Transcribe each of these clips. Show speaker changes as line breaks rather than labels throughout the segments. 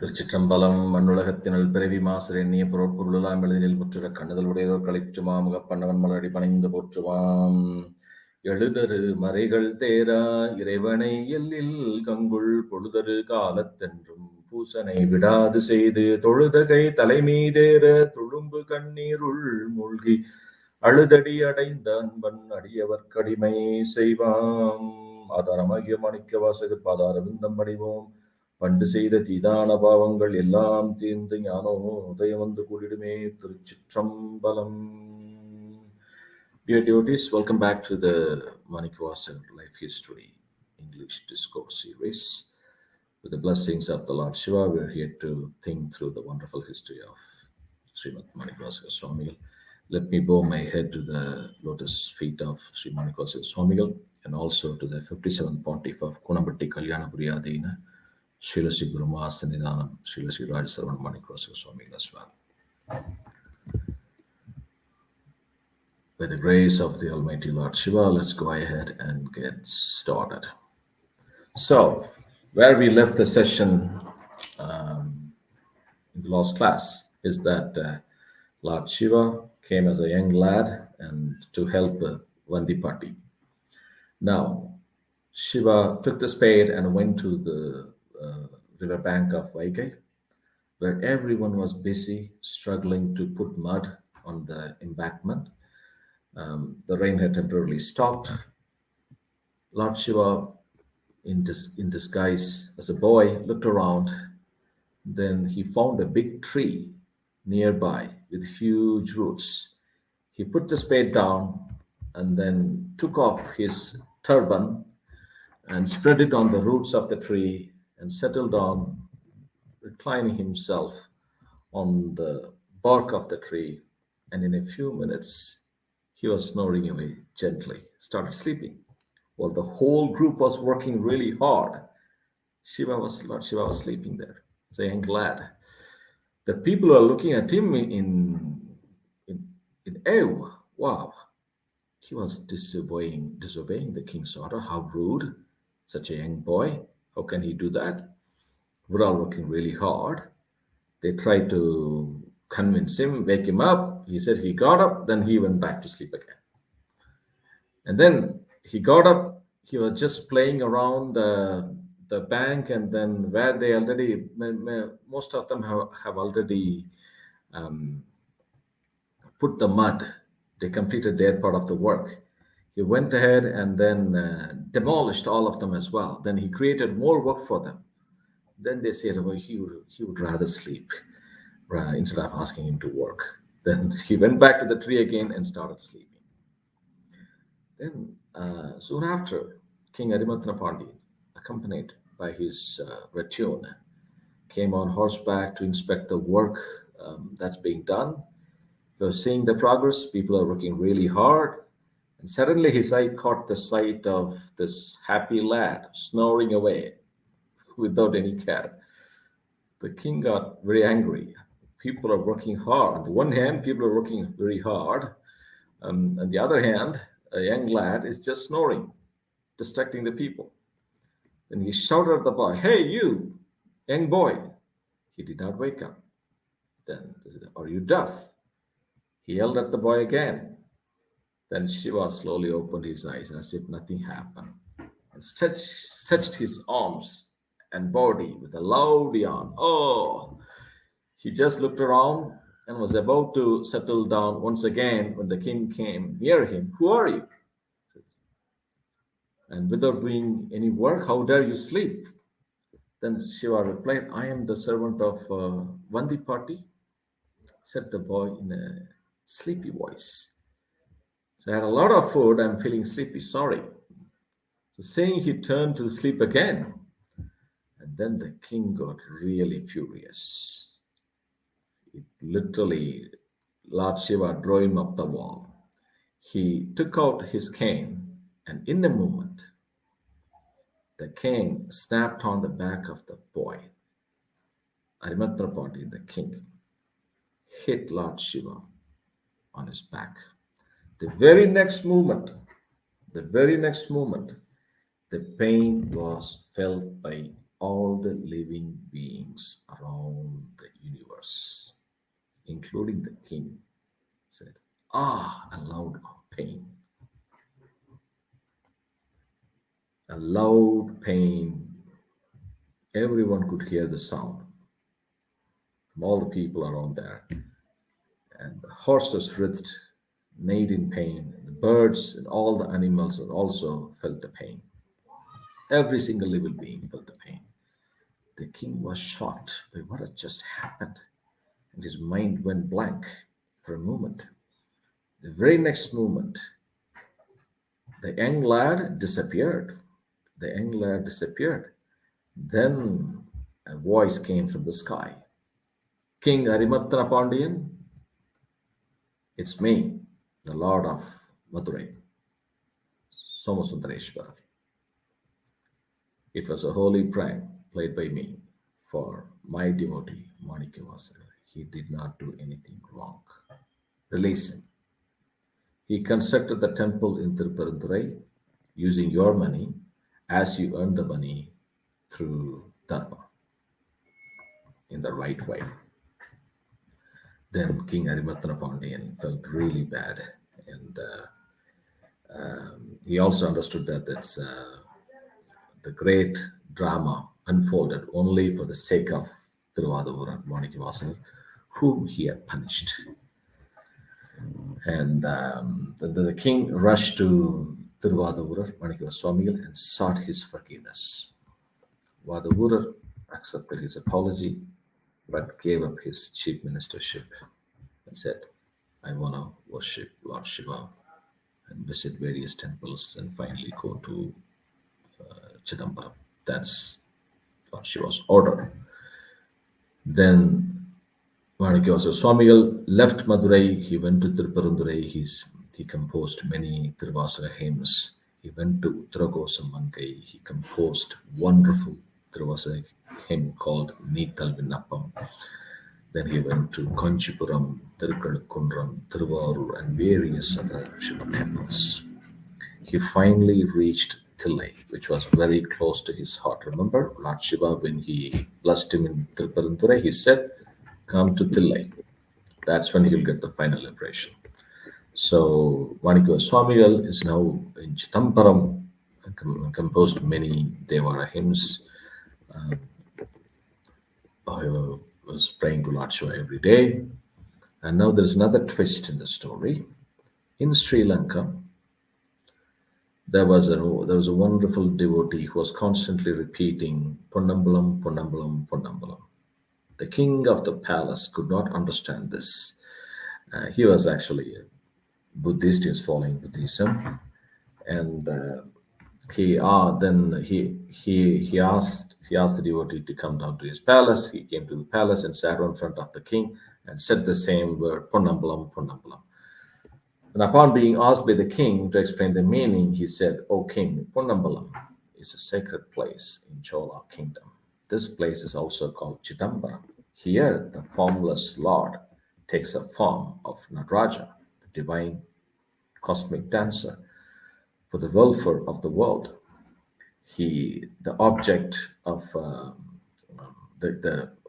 Thiruchitrambalam, Manulagatinal Perevi Master, and Nepro Purula, Melil Mutra, Kandal, Kalichuma, Panavan Maladi Paning the Portuam, Yeludar, Marigal Tera, Irevane, Yelil, Kangul, Puluder, Kalat, and Pusane, Vida, the Say, the Torudakai, Talemi, there, Tulumbu Kanirul, Mulgi, Aludadi Adaindan, Banadi, our Kadime, Sivam, Adarama, Manikkavasagar, Padaravindam Marivom. பண்டு செய்த தீதான பாவங்கள் எல்லாம் தீர்ந்து nano உதயம் வந்து கூடிடுமே திருச்சிற்றம்பலம். Dear devotees, welcome back to the Manikkavasagar Life History English Discourse Series. With the blessings of the Lord Shiva, we are here to think through the wonderful history of Shri Manikkavasagar Swamigal. Let me bow my head to the lotus feet of Shri Manikkavasagar Swamigal and also to the 57th pontiff of Kunambatti Kalyanapuri Adina, Srila Sri Guru Gomathinayagam, Srila Sri Sivam Manikkavasagar Swamigal as well. By the grace of the Almighty Lord Shiva, let's go ahead and get started. So, where we left the session in the last class is that Lord Shiva came as a young lad and to help Vandipati. Now, Shiva took the spade and went to the river bank of Vaigai, where everyone was busy struggling to put mud on the embankment. The rain had temporarily stopped. Lord Shiva, in disguise as a boy, looked around. Then he found a big tree nearby with huge roots. He put the spade down and then took off his turban and spread it on the roots of the tree and settled down, reclining himself on the bark of the tree. And in a few minutes, he was snoring away gently, started sleeping. While the whole group was working really hard, Lord Shiva was sleeping there, saying, glad. The people are looking at him in awe. Wow, he was disobeying the king's order. How rude, such a young boy. How can he do that? We're all working really hard. They tried to convince him, wake him up. He said he got up, then he went back to sleep again. And then he got up, he was just playing around the bank, and then where they already, most of them have already put the mud. They completed their part of the work. He went ahead and then demolished all of them as well. Then he created more work for them. Then they said, well, he would rather sleep instead of asking him to work. Then he went back to the tree again and started sleeping. Then soon after, King Adimathana, accompanied by his retinue, came on horseback to inspect the work that's being done. He was seeing the progress. People are working really hard. And suddenly his eye caught the sight of this happy lad snoring away without any care. The king got very angry. People are working hard. On the one hand, people are working very hard. On the other hand, a young lad is just snoring, distracting the people. Then he shouted at the boy, hey, you, young boy. He did not wake up. Then he said, are you deaf? He yelled at the boy again. Then Shiva slowly opened his eyes as if nothing happened and stretched his arms and body with a loud yawn. Oh, he just looked around and was about to settle down once again when the king came near him. Who are you? And without doing any work, how dare you sleep? Then Shiva replied, I am the servant of Vandipati, said the boy in a sleepy voice. So I had a lot of food, I'm feeling sleepy, sorry. So saying, he turned to sleep again. And then the king got really furious. It literally, Lord Shiva drove him up the wall. He took out his cane, and in a moment, the cane snapped on the back of the boy. Adimathana, the king, hit Lord Shiva on his back. The very next moment, the pain was felt by all the living beings around the universe, including the king, said, "Ah," a loud pain, a loud pain. Everyone could hear the sound from all the people around there. And the horses writhed, neighed in pain. The birds and all the animals also felt the pain. Every single living being felt the pain. The king was shocked by what had just happened, and his mind went blank for a moment. The very next moment, the young lad disappeared. The young lad disappeared. Then a voice came from the sky. King Arimattana Pandian, it's me, the Lord of Madurai, Somasundareshwara. It was a holy prank played by me for my devotee, Manikkavasagar. He did not do anything wrong. Release him. He constructed the temple in Tiruparandurai using your money as you earn the money through Dharma in the right way. Then King Arimattana Pandian felt really bad, and he also understood that the great drama unfolded only for the sake of Thiruvaduvar Manikkavasagar, whom he had punished. And the king rushed to Thiruvaduvar Manikkavaswamigal and sought his forgiveness. Vaduvurar accepted his apology but gave up his chief ministership and said, "I want to worship Lord Shiva and visit various temples and finally go to Chidambaram." That's Lord Shiva's order. Then Manikkavaswamigal Swamigal left Madurai. He went to Tiruparandurai. He composed many Tiruvasaka hymns. He went to Uttaragosa Mankai. He composed wonderful Tiruvasaka hymn called Neetal Vinnappam. Then he went to Conchipuram, Tirukkalkundram, Tiruvarur, and various other Shiva temples. He finally reached Thillai, which was very close to his heart. Remember, Lord Shiva, when he blessed him in Tiruparandurai, he said, "Come to Thillai." That's when he'll get the final liberation. So Manikkavaswamigal is now in Chidambaram, composed many Devara hymns. I was praying to Lord Shiva every day. And now there's another twist in the story. In Sri Lanka, there was a wonderful devotee who was constantly repeating Ponnambalam, Ponnambalam, Ponnambalam. The king of the palace could not understand this. He was actually a Buddhist, he was following Buddhism, and he asked the devotee to come down to his palace. He came to the palace and sat in front of the king and said the same word, Ponnambalam, Ponnambalam. And upon being asked by the king to explain the meaning, he said, "O king, Ponnambalam is a sacred place in Chola kingdom. This place is also called Chidambaram. Here, the formless Lord takes a form of Nataraja, the divine cosmic dancer, for the welfare of the world. The object of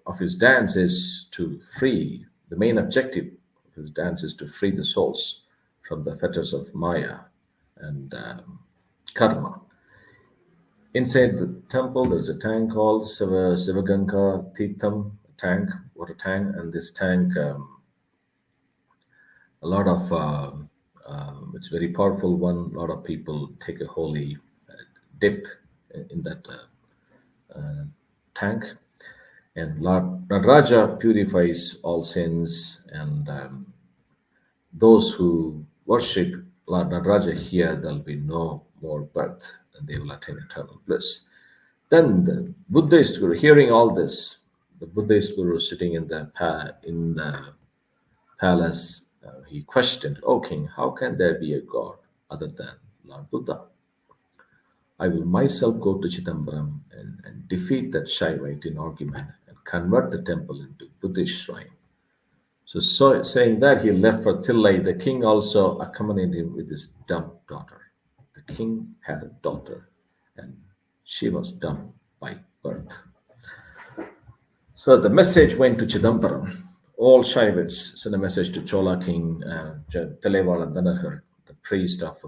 of his dance is to free. The main objective of his dance is to free the souls from the fetters of Maya and karma. Inside the temple, there's a tank called Sivaganga Titham tank, water tank, and this tank, a lot of it's very powerful one. A lot of people take a holy dip in that tank, and Lord Nataraja purifies all sins, and those who worship Lord Nataraja here, there'll be no more birth, and they will attain eternal bliss. Then the Buddhist guru, hearing all this, the Buddhist guru sitting in the palace, he questioned, "O king, how can there be a god other than Lord Buddha? I will myself go to Chidambaram and defeat that Shaivite in argument and convert the temple into Buddhist shrine." So saying that, he left for Thillai. The king also accompanied him with his dumb daughter. The king had a daughter, and she was dumb by birth. So the message went to Chidambaram. All Shaivites sent a message to Chola king Televala Danarhar, the priest of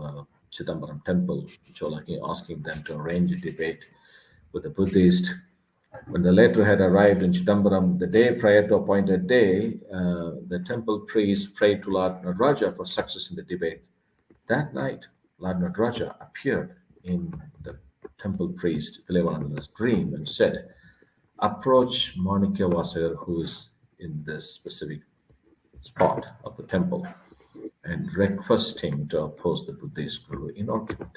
Chidambaram temple, Chola king, asking them to arrange a debate with the Buddhist. When the letter had arrived in Chidambaram, the day prior to appointed day, the temple priest prayed to Lord Nataraja for success in the debate. That night, Lord Nataraja appeared in the temple priest Tilevananda's dream and said, approach Manikkavasagar, who is in this specific spot of the temple, and request him to oppose the Buddhist guru in argument.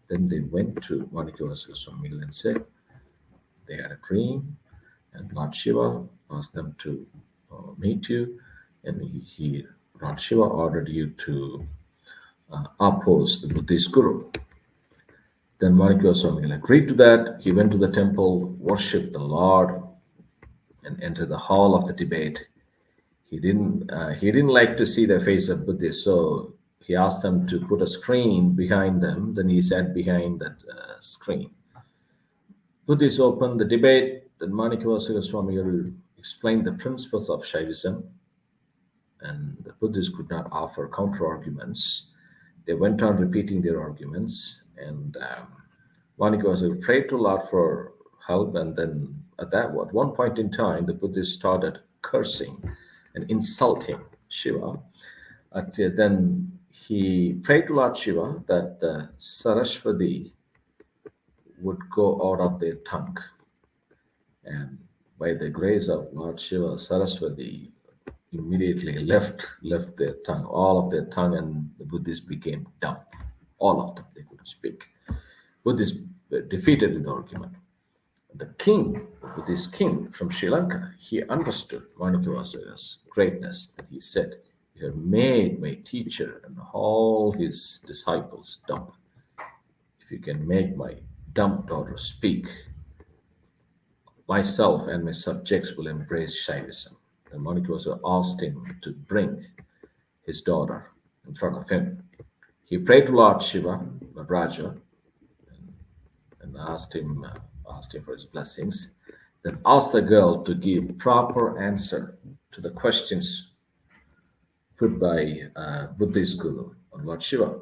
Then they went to Manikkavasagar Swami and said they had a dream, and Lord Shiva asked them to meet you, and Lord Shiva ordered you to oppose the Buddhist guru. Then Manikkavasagar agreed to that. He went to the temple, worshipped the Lord, and entered the hall of the debate. He didn't like to see the face of Buddhists, so he asked them to put a screen behind them. Then he sat behind that screen. Buddhists opened the debate. Then Manikkavasagar Swami explained the principles of Shaivism, and the Buddhists could not offer counter arguments. They went on repeating their arguments, and Manikkavasagar prayed to Lord for help. And then at one point in time, the Buddhists started cursing and insulting Shiva. Then he prayed to Lord Shiva that Saraswati would go out of their tongue. And by the grace of Lord Shiva, Saraswati immediately left their tongue, all of their tongue, and the Buddhists became dumb. All of them, they couldn't speak. Buddhists were defeated in the argument. The king, the Buddhist king from Sri Lanka, he understood Manikkavasagar's greatness, that he said, you have made my teacher and all his disciples dumb. If you can make my dumb daughter speak, myself and my subjects will embrace Shaivism. The Manikkavasagar asked him to bring his daughter in front of him. He prayed to Lord Shiva, Raja, and asked him for his blessings. Then asked the girl to give proper answer to the questions put by Buddhist guru or Lord Shiva.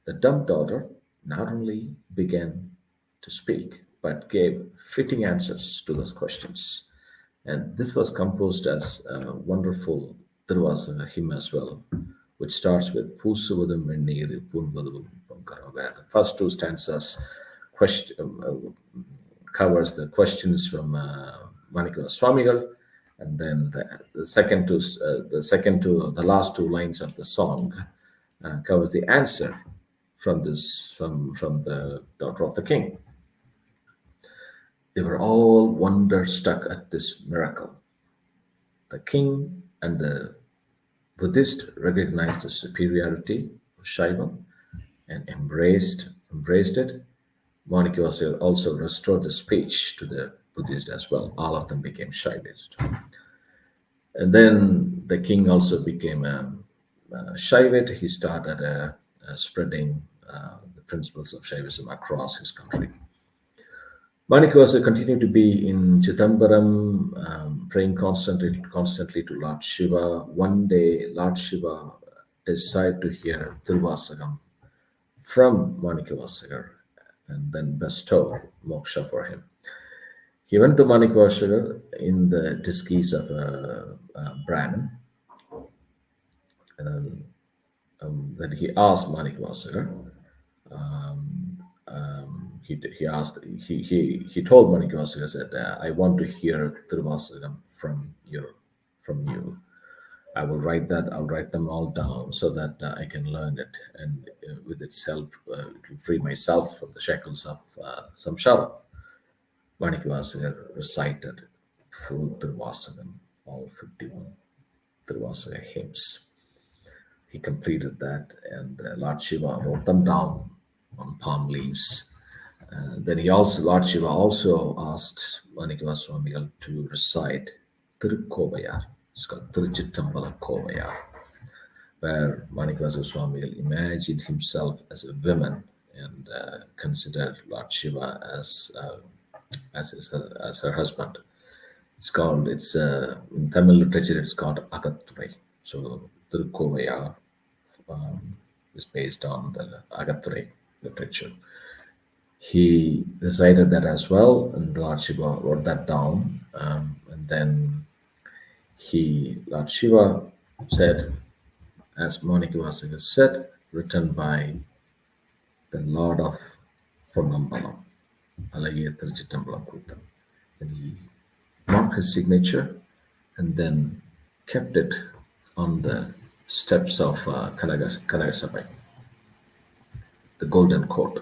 The dumb daughter not only began to speak, but gave fitting answers to those questions. And this was composed as a wonderful Thiruvasaga hymn as well, which starts with Pusuvadam Venneeru Punvadavum Pankara, where the first two stanzas covers the questions from Manikkavasagar Swamigal, and then the last two lines of the song covers the answer from the daughter of the king. They were all wonder-struck at this miracle. The king and the Buddhist recognized the superiority of Shaivam and embraced it. Manikkavasagar also restored the speech to the Buddhist as well. All of them became Shaivist. And then the king also became a Shaivit. He started spreading the principles of Shaivism across his country. Manikkavasagar continued to be in Chidambaram, praying constantly to Lord Shiva. One day, Lord Shiva decided to hear Tiruvasagam from Manikkavasagar and then bestow moksha for him. He went to Manikkavasagar in the disguise of a Brahmin. And then he asked Manikkavasagar. He told Manikkavasagar that I want to hear Tiruvasagam from you. I will write that. I'll write them all down so that I can learn it, and with its help, it will free myself from the shackles of samsara. Manikkavasagar recited full Tiruvasagam, all 51 Tiruvasagam hymns. He completed that, and Lord Shiva wrote them down on palm leaves. Then Lord Shiva also asked Manikkavasagar Swamigal to recite Thirukovayar. It's called Thiruchitrambalam Kovayar, where Manikkavasagar Swamigal imagined himself as a woman and considered Lord Shiva as as her husband. It's in Tamil literature, it's called Agatturai. So Thirukovayar is based on the Agatturai literature. He recited that as well, and Lord Shiva wrote that down. And then Lord Shiva said, as Manikkavasagar said, written by the Lord of Purnambalam, Alaya Thiruchitrambalam Kutam. And he marked his signature and then kept it on the steps of Kanagasabai, the Golden Court.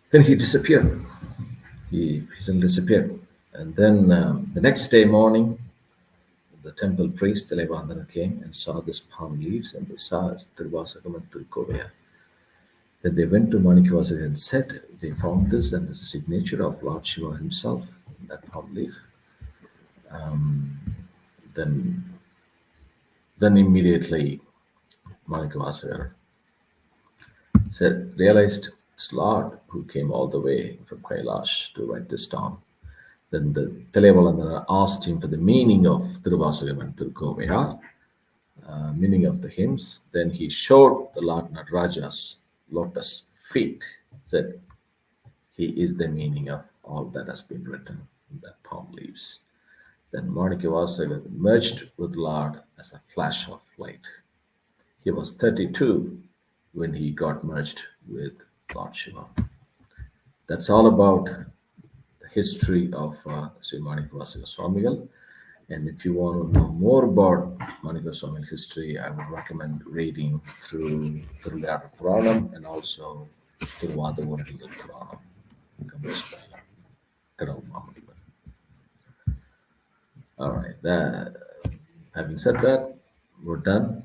Then he disappeared. He suddenly disappeared. And then the next day morning, the temple priest, Televandana, came and saw this palm leaves, and they saw Tiruvasagam and Tirukovaya. Then they went to Manikkavasagar and said they found this, and this is a signature of Lord Shiva himself in that palm leaf. Then immediately Manikkavasagar realized it's Lord who came all the way from Kailash to write this down. Then the Televalandana asked him for the meaning of Tiruvasagam and Tirukovaya, meaning of the hymns. Then he showed the Lord Nataraja's lotus feet, said he is the meaning of all that has been written in that palm leaves. Then Manikkavasagar merged with Lord as a flash of light. He was 32 when he got merged with Lord Shiva. That's all about the history of Sri Manikkavasagar Swamigal. And if you want to know more about Manikkavasagar history, I would recommend reading through Thiruchitrambalam Puranam and also Tiruvadavurigal Puranam. All right. Having said that, we're done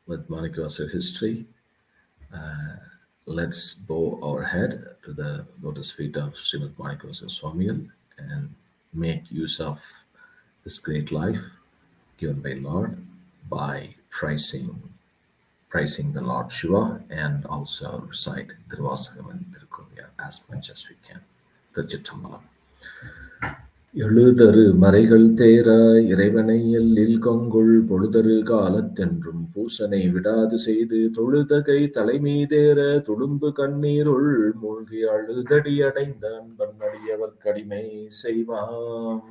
with Manikkavasagar history. Let's bow our head to the lotus feet of Srimad Manikkavasagar Swamigal and make use of this great life given by Lord by praising the Lord Shiva and also recite Tiruvasagam and Tirukovaya as much as we can. Thiruchitrambalam. எழுதரு மறைகள் தேர இறைவனை எல்லில் கொங்குள் பொழுதரு காலத்தென்றும் பூசனை விடாது செய்து தொழுதகை தலைமீதேற துளும்பு கண்ணீருள் மூழ்கி அழுதடி அடைந்த அன்படியவர் கடிமை செய்வாம்.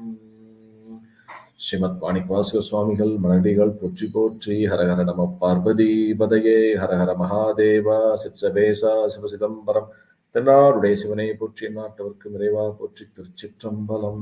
ஸ்ரீமத் மாணிக்கவாசக சுவாமிகள் மனடிகள் போற்றி போற்றி. ஹரஹர நம பார்வதி பதையே. ஹரஹர மகாதேவா. சித்சபேசா சிவசிதம்பரம். தென்னாருடைய சிவனை போற்றி நாட்டவர்க்கு நிறைவா போற்றி. திருச்சிற்றம்பலம்.